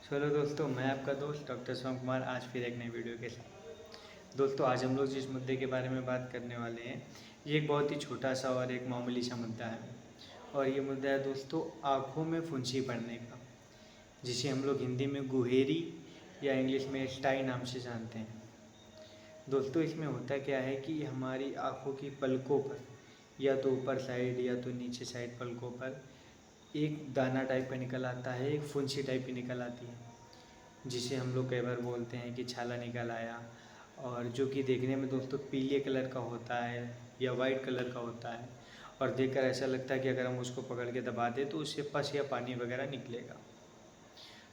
Hello दोस्तों, मैं आपका दोस्त डॉक्टर शिवम कुमार आज फिर एक नई वीडियो के साथ। दोस्तों, आज हम लोग जिस मुद्दे के बारे में बात करने वाले हैं ये एक बहुत ही छोटा सा और एक मामूली सा मुद्दा है। और ये मुद्दा है दोस्तों आँखों में फुंसी पड़ने का, जिसे हम लोग हिंदी में गुहेरी या इंग्लिश में स्टाई नाम से जानते हैं। दोस्तों, इसमें होता क्या है कि हमारी आँखों की पलकों पर या तो ऊपर साइड या तो नीचे साइड पलकों पर एक दाना टाइप का निकल आता है, एक फुंसी टाइप की निकल आती है, जिसे हम लोग कई बार बोलते हैं कि छाला निकल आया। और जो कि देखने में दोस्तों पीले कलर का होता है या वाइट कलर का होता है, और देखकर ऐसा लगता है कि अगर हम उसको पकड़ के दबा दें तो उससे पस या पानी वगैरह निकलेगा।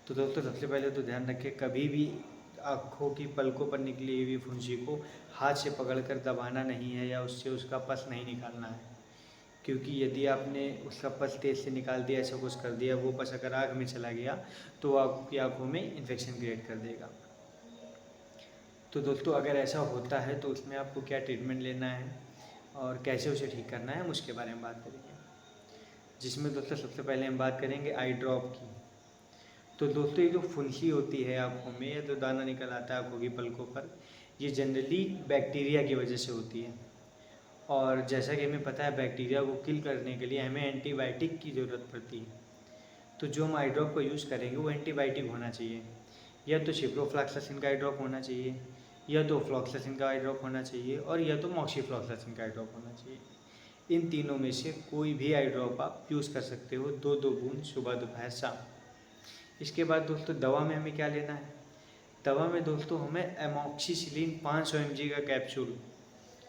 तो दोस्तों, सबसे पहले तो ध्यान रखें, कभी भी आँखों की पलकों पर निकली हुई फुंसी को हाथ से पकड़कर दबाना नहीं है या उससे उसका पस नहीं निकालना है, क्योंकि यदि आपने उसका पस तेज़ से निकाल दिया, ऐसा कुछ कर दिया, वो पस अगर आँख में चला गया तो वो आपकी आँखों में इन्फेक्शन क्रिएट कर देगा। तो दोस्तों, अगर ऐसा होता है तो उसमें आपको क्या ट्रीटमेंट लेना है और कैसे उसे ठीक करना है, हम उसके बारे में बात करेंगे। जिसमें दोस्तों सबसे पहले हम बात करेंगे आई ड्रॉप की। तो दोस्तों, ये जो फुंसी होती है आँखों में या जो दाना निकल आता है आँखों की पलकों पर, ये जनरली बैक्टीरिया की वजह से होती है। और जैसा कि हमें पता है, बैक्टीरिया को किल करने के लिए हमें एंटीबायोटिक की ज़रूरत पड़ती है। तो जो हम आई ड्रॉप को यूज़ करेंगे वो एंटीबायोटिक होना चाहिए, या तो सिप्रोफ्लॉक्सासिन का आई ड्रॉप होना चाहिए, या तो फ्लॉक्सासिन का आई ड्रॉप होना चाहिए, और या तो मॉक्सीफ्लॉक्सासिन का आई ड्रॉप होना चाहिए। इन तीनों में से कोई भी आई ड्रॉप आप यूज़ कर सकते हो, 2-2 बूंद सुबह दोपहर शाम। इसके बाद दोस्तों दवा में हमें क्या लेना है? दवा में दोस्तों हमें एमॉक्सिसिलिन 500 mg का कैप्सूल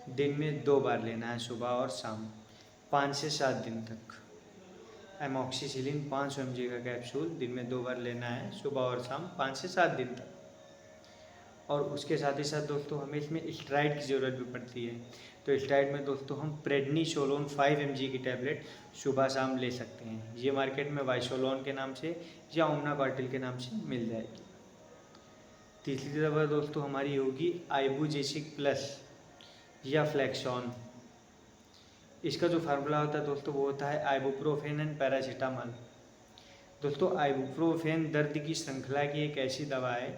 दिन में 2 बार लेना है, सुबह और शाम, 5 से 7 दिन तक। एमॉक्सिसिलिन 500 mg का कैप्सूल दिन में 2 बार लेना है, सुबह और शाम, 5 से 7 दिन तक। और उसके साथ ही साथ दोस्तों हमें इसमें स्टेरॉइड की ज़रूरत भी पड़ती है। तो स्टेरॉइड में दोस्तों हम प्रेडनिसोलोन 5 mg की टैबलेट सुबह शाम ले सकते हैं। ये मार्केट में वाइसोलोन के नाम से या ओमनाकॉर्टिल के नाम से मिल जाएगी। तीसरी दवा दोस्तों हमारी होगी आइबुजेसिक प्लस या फ्लेक्सॉन। इसका जो फार्मूला होता है दोस्तों वो होता है आइबुप्रोफेन एंड पैरासीटामॉल। दोस्तों, आइबुप्रोफेन दर्द की श्रृंखला की एक ऐसी दवा है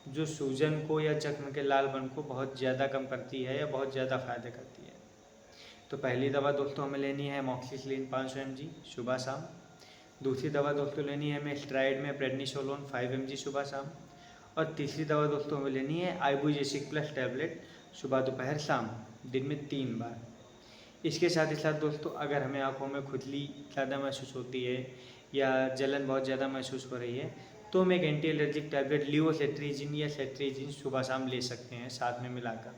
जो सूजन को या जख्म के लालपन को बहुत ज़्यादा कम करती है या बहुत ज़्यादा फायदा करती है। तो पहली दवा दोस्तों हमें लेनी है एमॉक्सिसिलिन 500 mg सुबह शाम। दूसरी दवा दोस्तों लेनी है हमें स्टेरॉइड में प्रेडनिसोलोन 5 mg सुबह शाम। और तीसरी दवा दोस्तों हमें लेनी है आइबुजेसिक प्लस टैबलेट सुबह दोपहर शाम, दिन में 3 बार। इसके साथ ही साथ दोस्तों अगर हमें आँखों में खुजली ज़्यादा महसूस होती है या जलन बहुत ज़्यादा महसूस हो रही है तो हम एक एंटी एलर्जिक टैबलेट लिवोसेट्रिजिन या सेट्रिजिन सुबह शाम ले सकते हैं साथ में मिलाकर।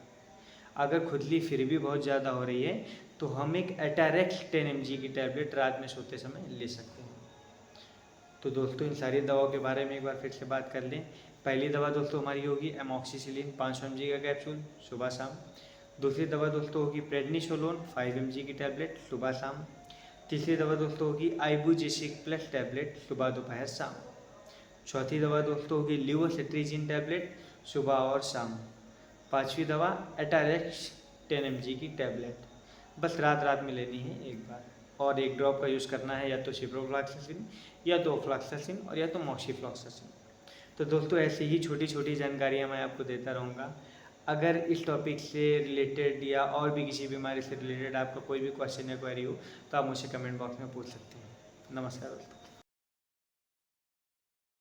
अगर खुजली फिर भी बहुत ज़्यादा हो रही है तो हम एक एटारेक्स 10 mg की टैबलेट रात में सोते समय ले सकते हैं। तो दोस्तों, इन सारी दवाओं के बारे में एक बार फिर से बात कर लें। पहली दवा दोस्तों हमारी होगी एमॉक्सिसिलिन 500 mg का कैप्सूल सुबह शाम। दूसरी दवा दोस्तों होगी प्रेडनिसोलोन 5 mg की टैबलेट सुबह शाम। तीसरी दवा दोस्तों होगी आइबुजेसिक प्लस टैबलेट सुबह दोपहर शाम। चौथी दवा दोस्तों होगी लिवोसेट्रिजिन टैबलेट सुबह और शाम। पांचवी दवा एटारेक्स 10 mg की टैबलेट, बस रात रात में लेनी है एक बार। और एक ड्रॉप का यूज़ करना है, या तो सिप्रोफ्लॉक्सासिन या तो फ्लॉक्सासिन और या तो मॉक्सीफ्लॉक्सासिन। तो दोस्तों, ऐसी ही छोटी छोटी जानकारियाँ मैं आपको देता रहूँगा। अगर इस टॉपिक से रिलेटेड या और भी किसी बीमारी से रिलेटेड आपका कोई भी क्वेश्चन या क्वेरी हो तो आप मुझसे कमेंट बॉक्स में पूछ सकते हैं। नमस्कार दोस्तों।